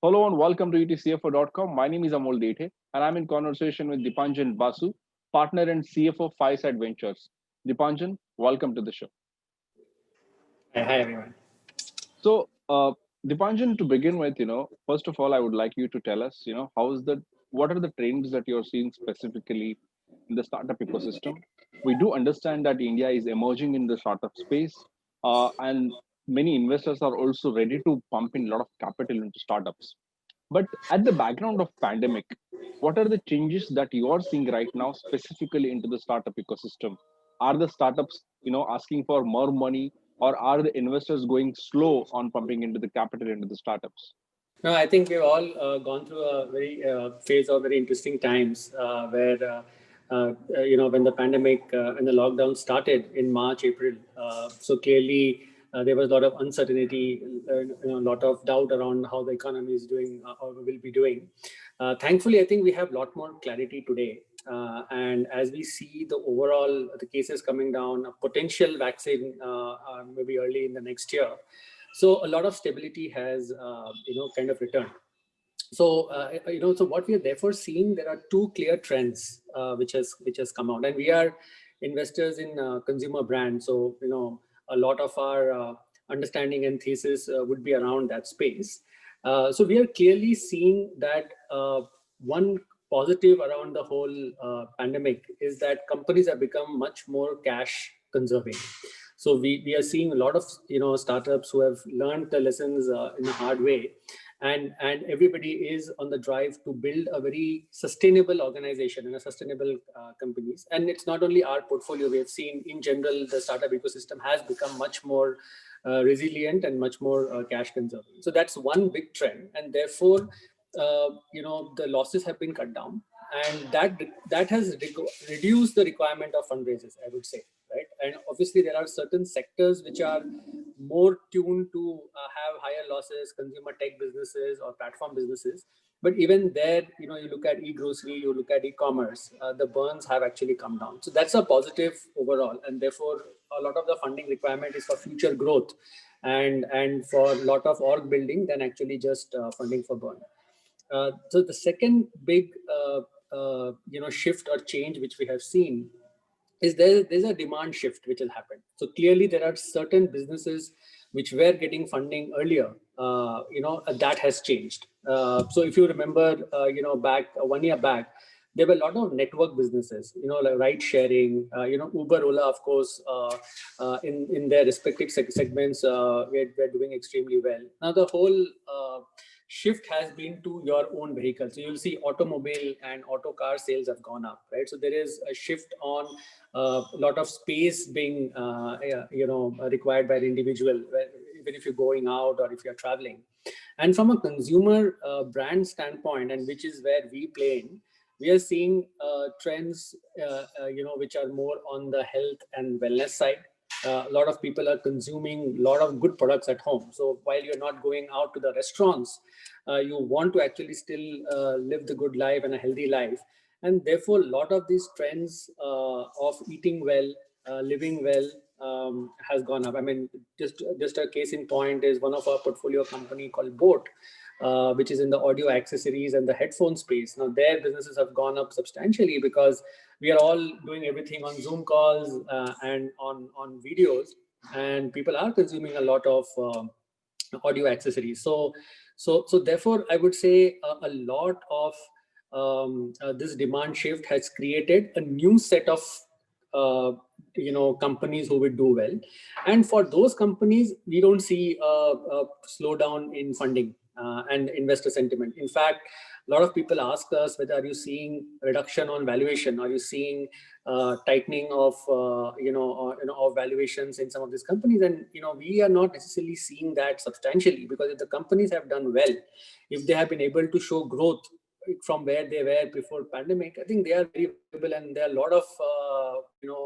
Hello and welcome to etcfo.com. My name is Amol Dethe and I'm in conversation with Dipanjan Basu, partner and CFO Fireside Ventures. Dipanjan, welcome to the show. Hi everyone. Dipanjan, to begin with, first of all, I would like you to tell us, what are the trends that you're seeing specifically in the startup ecosystem? We do understand that India is emerging in the startup space, and many investors are also ready to pump in a lot of capital into startups. But at the background of pandemic, what are the changes that you are seeing right now, specifically into the startup ecosystem? Are the startups, asking for more money, or are the investors going slow on pumping into the capital into the startups? No, I think we've all gone through a very phase of very interesting times where when the pandemic and the lockdown started in March, April. So clearly there was a lot of uncertainty, a lot of doubt around how the economy is doing or will be doing. Thankfully, I think we have a lot more clarity today. And as we see the cases coming down, a potential vaccine maybe early in the next year. So a lot of stability has, kind of returned. So, so what we are therefore seeing, there are two clear trends which has come out, and we are investors in consumer brands. So, a lot of our understanding and thesis would be around that space. So we are clearly seeing that one positive around the whole pandemic is that companies have become much more cash conserving. So we are seeing a lot of startups who have learned the lessons in a hard way, and everybody is on the drive to build a very sustainable organization and a sustainable companies. And it's not only our portfolio. We have seen in general the startup ecosystem has become much more resilient and much more cash conserving. So that's one big trend, and therefore the losses have been cut down, and that has reduced the requirement of fundraisers, I would say, right? And obviously there are certain sectors which are more tuned to have higher losses, consumer tech businesses or platform businesses. But even there, you look at e-grocery, you look at e-commerce, the burns have actually come down. So that's a positive overall, and therefore a lot of the funding requirement is for future growth and for a lot of org building than actually just funding for burn. So the second big shift or change which we have seen is there's a demand shift which has happened. So clearly there are certain businesses which were getting funding earlier, that has changed. So if you remember, back 1 year back, there were a lot of network businesses, like ride sharing, Uber, Ola, of course, in their respective segments, we're doing extremely well. Now the whole shift has been to your own vehicle. So you'll see automobile and auto car sales have gone up, right? So there is a shift on a lot of space being, required by the individual, even if you're going out or if you're traveling. And from a consumer brand standpoint, and which is where we play in, we are seeing trends, which are more on the health and wellness side. A lot of people are consuming a lot of good products at home. So while you're not going out to the restaurants, you want to actually still live the good life and a healthy life. And therefore, a lot of these trends of eating well, living well, has gone up. I mean, just a case in point is one of our portfolio company called Boat, which is in the audio accessories and the headphone space. Now, their businesses have gone up substantially because we are all doing everything on Zoom calls and on videos, and people are consuming a lot of audio accessories. So therefore, I would say a lot of this demand shift has created a new set of companies who will do well. And for those companies, we don't see a slowdown in funding and investor sentiment. In fact, a lot of people ask us whether are you seeing reduction on valuation, are you seeing tightening of of valuations in some of these companies. And we are not necessarily seeing that substantially, because if the companies have done well, if they have been able to show growth from where they were before pandemic, I think they are very valuable, and there are a lot of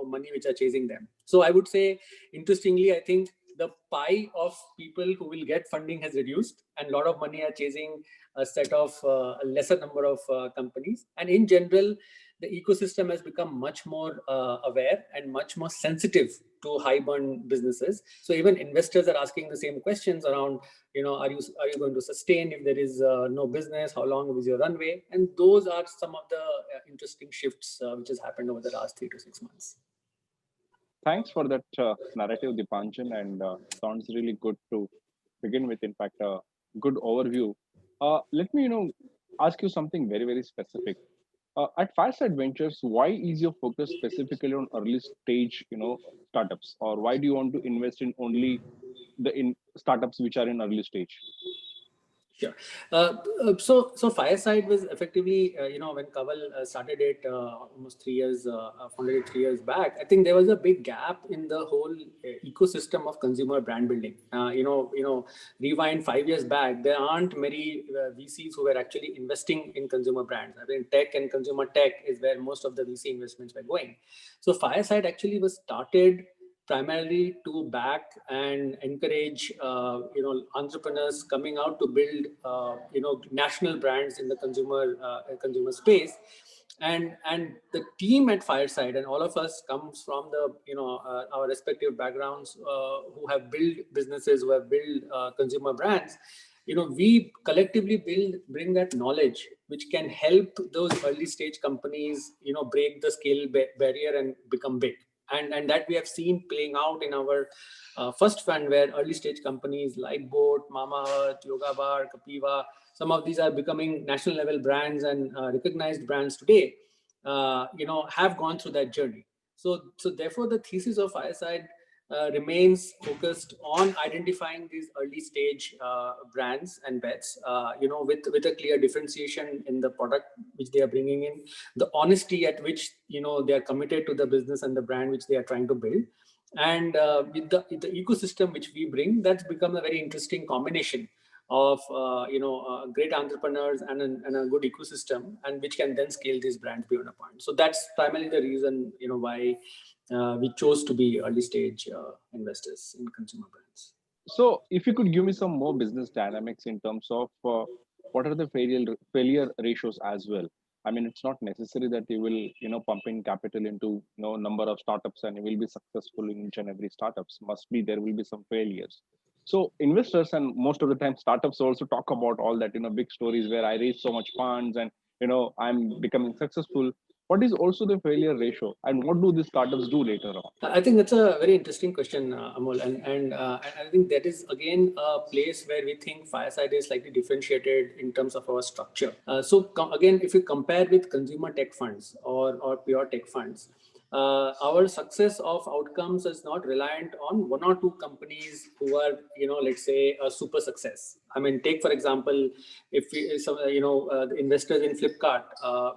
money which are chasing them. So I would say, interestingly, I think the pie of people who will get funding has reduced, and a lot of money are chasing a set of a lesser number of companies. And in general, the ecosystem has become much more aware and much more sensitive to high burn businesses. So even investors are asking the same questions around, are you going to sustain if there is no business? How long is your runway? And those are some of the interesting shifts which has happened over the last 3 to 6 months. Thanks for that narrative, Dipanjan, and sounds really good to begin with. In fact, a good overview. Let me, ask you something very, very specific. At Fireside Ventures, why is your focus specifically on early stage, startups, or why do you want to invest in only the in startups which are in early stage? Sure. So Fireside was effectively, when Kaval started it almost 3 years, founded it 3 years back. I think there was a big gap in the whole ecosystem of consumer brand building. Rewind 5 years back, there aren't many VCs who were actually investing in consumer brands. I mean, tech and consumer tech is where most of the VC investments were going. So Fireside actually was started primarily to back and encourage entrepreneurs coming out to build national brands in the consumer space. And the team at Fireside and all of us comes from the our respective backgrounds who have built businesses, who have built consumer brands. We collectively bring that knowledge which can help those early stage companies break the scale barrier and become big. And that we have seen playing out in our first fund, where early stage companies like Boat, Mamaearth, Yoga Bar, Kapiva, some of these are becoming national level brands and recognized brands today, have gone through that journey. So therefore, the thesis of Fireside remains focused on identifying these early stage brands and bets, with a clear differentiation in the product which they are bringing in, the honesty at which they are committed to the business and the brand which they are trying to build, and with the ecosystem which we bring, that's become a very interesting combination of great entrepreneurs and a good ecosystem, and which can then scale these brands beyond a point. So that's primarily the reason why we chose to be early stage investors in consumer brands. So, if you could give me some more business dynamics in terms of what are the failure ratios as well. I mean, it's not necessary that you will pump in capital into number of startups and you will be successful in each and every startups. Must be there will be some failures. So investors and most of the time startups also talk about all that big stories where I raised so much funds and I'm becoming successful. What is also the failure ratio and what do these startups do later on? I think that's a very interesting question, Amol, and I think that is again a place where we think Fireside is slightly differentiated in terms of our structure. Again, if you compare with consumer tech funds or pure tech funds, our success of outcomes is not reliant on one or two companies who are, let's say, a super success. I mean, take for example, if the investors in Flipkart,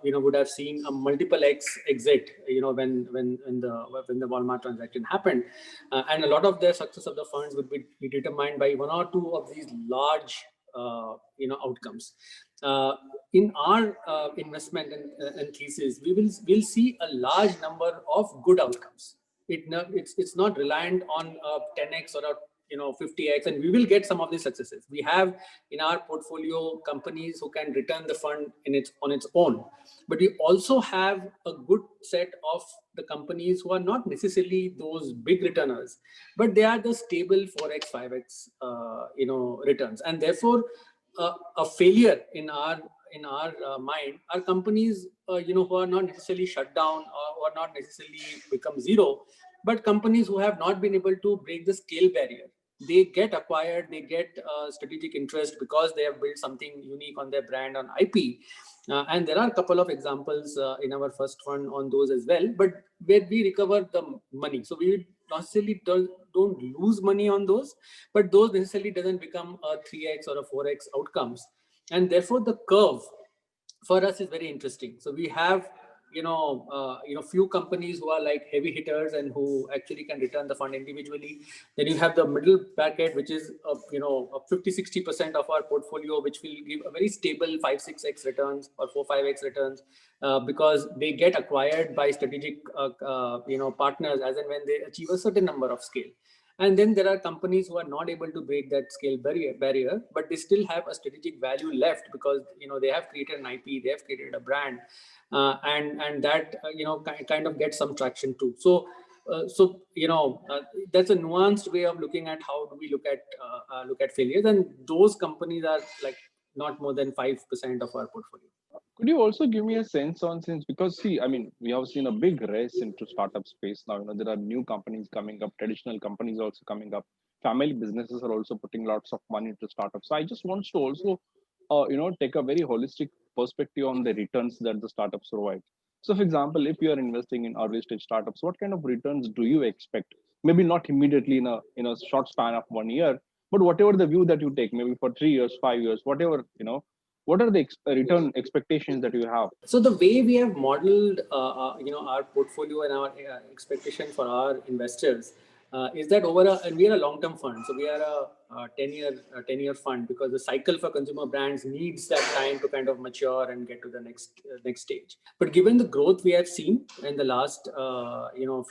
would have seen a multiple X exit, when the Walmart transaction happened, and a lot of the success of the funds would be determined by one or two of these large, outcomes. In our investment and thesis, we'll see a large number of good outcomes. It's not reliant on 10x or 50x, and we will get some of these successes. We have in our portfolio companies who can return the fund on its own, but we also have a good set of the companies who are not necessarily those big returners, but they are the stable 4x 5x returns, and therefore a failure in our mind are companies who are not necessarily shut down or not necessarily become zero, but companies who have not been able to break the scale barrier. They get acquired, they get strategic interest because they have built something unique on their brand, on IP. And there are a couple of examples in our first fund on those as well, but where we recover the money. So we necessarily don't lose money on those, but those necessarily doesn't become a 3x or a 4x outcomes. And therefore the curve for us is very interesting. So we have few companies who are like heavy hitters and who actually can return the fund individually. Then you have the middle bracket, which is 50-60% of our portfolio, which will give a very stable 5-6x returns or 4-5x returns, because they get acquired by strategic partners as and when they achieve a certain number of scale. And then there are companies who are not able to break that scale barrier, but they still have a strategic value left because they have created an IP, they have created a brand, and that kind of gets some traction too. So So that's a nuanced way of looking at how do we look at failures, and those companies are like not more than 5% of our portfolio. Could you also give me a sense on, since, because see, I mean, we have seen a big race into startup space now. There are new companies coming up, traditional companies also coming up, family businesses are also putting lots of money into startups. So I just want to also, take a very holistic perspective on the returns that the startups provide. So, for example, if you are investing in early stage startups, what kind of returns do you expect? Maybe not immediately in a short span of 1 year, but whatever the view that you take, maybe for 3 years, 5 years, whatever, what are the return expectations that you have? So the way we have modeled, our portfolio and our expectation for our investors is that and we are a long-term fund, so we are a 10-year fund, because the cycle for consumer brands needs that time to kind of mature and get to the next stage. But given the growth we have seen in the last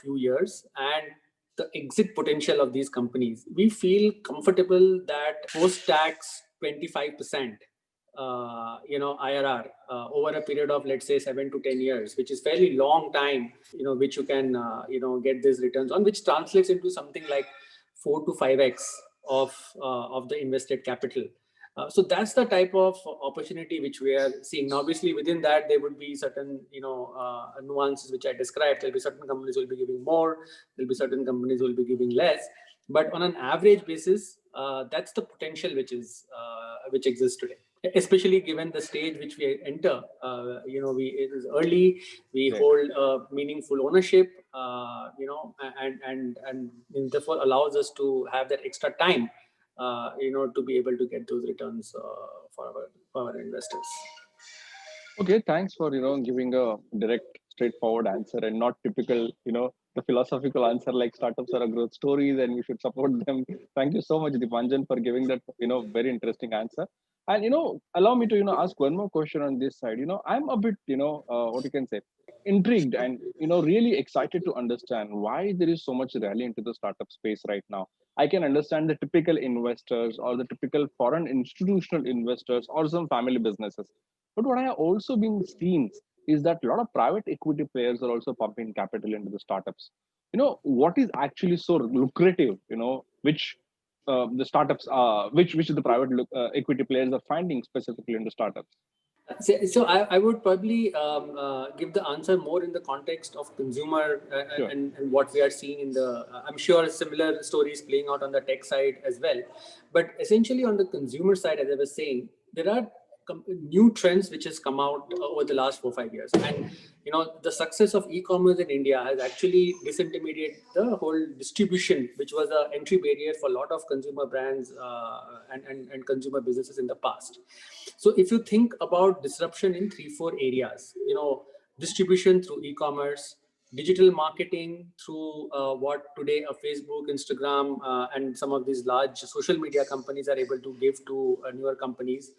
few years and the exit potential of these companies, we feel comfortable that post-tax 25%. IRR over a period of, let's say, 7 to 10 years, which is fairly long time, which you can, get these returns on, which translates into something like 4 to 5x of the invested capital. So that's the type of opportunity which we are seeing. Now, obviously, within that, there would be certain, nuances which I described. There'll be certain companies who will be giving more. There'll be certain companies who will be giving less. But on an average basis, that's the potential which exists today, especially given the stage which we enter. It is early. We hold meaningful ownership, and therefore allows us to have that extra time, to be able to get those returns for our investors. Okay, thanks for giving a direct, straightforward answer and not typical, the philosophical answer like startups are a growth stories and we should support them. Thank you so much, Dipanjan, for giving that very interesting answer. And allow me to ask one more question on this side. I'm a bit what you can say, intrigued and really excited to understand why there is so much rally into the startup space right now. I can understand the typical investors or the typical foreign institutional investors or some family businesses. But what I have also been seeing is that a lot of private equity players are also pumping capital into the startups. What is actually so lucrative, which the startups, which the private equity players are finding specifically in the startups? So I would probably give the answer more in the context of consumer Sure. and what we are seeing in the. I'm sure similar stories playing out on the tech side as well, but essentially on the consumer side, as I was saying, there are new trends which has come out over the last 4-5 years, and the success of e-commerce in India has actually disintermediated the whole distribution, which was an entry barrier for a lot of consumer brands and consumer businesses in the past. So if you think about disruption in 3-4 areas, distribution through e-commerce, digital marketing through what today a Facebook, Instagram, and some of these large social media companies are able to give to newer companies,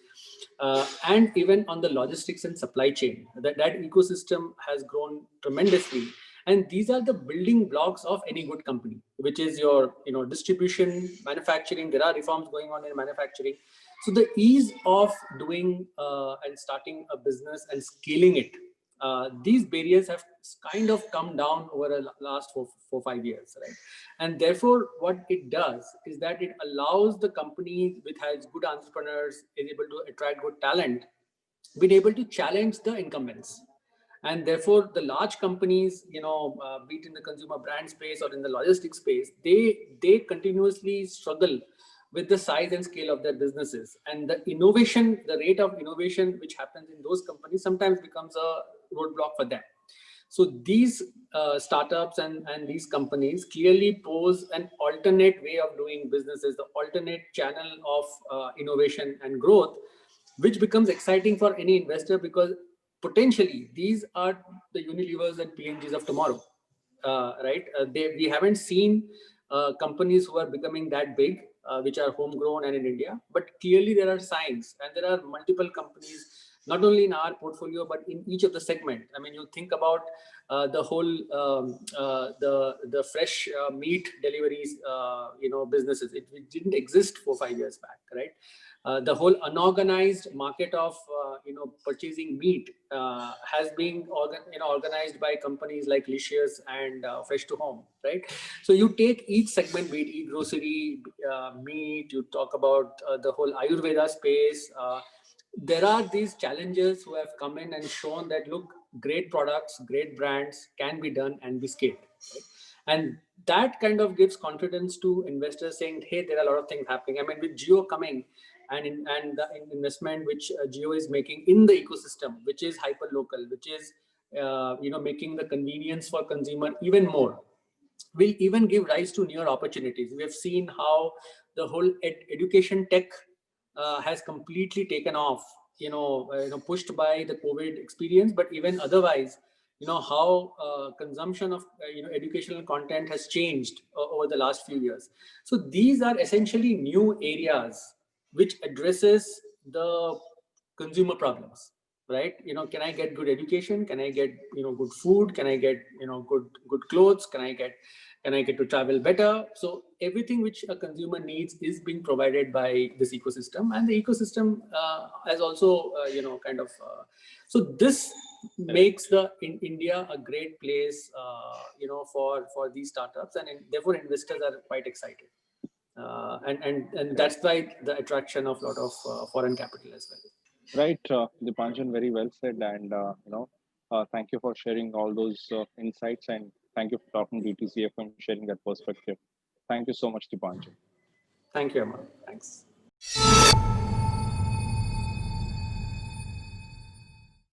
and even on the logistics and supply chain, that ecosystem has grown tremendously. And these are the building blocks of any good company, which is your distribution, manufacturing. There are reforms going on in manufacturing. So the ease of doing and starting a business and scaling it, these barriers have kind of come down over the last 4-5 years, right? And therefore, what it does is that it allows the company which has good entrepreneurs, is able to attract good talent, been able to challenge the incumbents. And therefore, the large companies, be it in the consumer brand space or in the logistics space, they continuously struggle with the size and scale of their businesses. And the rate of innovation which happens in those companies sometimes becomes a roadblock for them. So these startups and these companies clearly pose an alternate way of doing businesses, the alternate channel of innovation and growth, which becomes exciting for any investor, because potentially these are the Unilevers and P&Gs of tomorrow, right? We haven't seen companies who are becoming that big, which are homegrown and in India, but clearly there are signs, and there are multiple companies, not only in our portfolio, but in each of the segment. I mean, you think about the whole, the fresh meat deliveries, businesses. It didn't exist 4-5 years back, right? The whole unorganized market of purchasing meat has been organized by companies like Licious and Fresh to Home, right? So you take each segment, be it e-grocery, meat, you talk about the whole Ayurveda space. There are these challengers who have come in and shown that, look, great products, great brands can be done and be scaled, right? And that kind of gives confidence to investors saying, hey, there are a lot of things happening. I mean, with Jio coming and the investment which Jio is making in the ecosystem, which is hyper local, which is making the convenience for consumer even more, will even give rise to newer opportunities. We have seen how the whole education tech has completely taken off, pushed by the COVID experience, but even otherwise, how consumption of educational content has changed over the last few years. So these are essentially new areas which addresses the consumer problems, right? Can I get good education? Can I get good food? Can I get good clothes? Can I get to travel better? So everything which a consumer needs is being provided by this ecosystem, and the ecosystem has also so this makes in India a great place for these startups, and therefore investors are quite excited, and that's why the attraction of a lot of foreign capital as well. Right, Dipanjan, very well said, and thank you for sharing all those insights, and thank you for talking DTCF and sharing that perspective. Thank you so much, Dipanjan. Thank you, Amar. Thanks.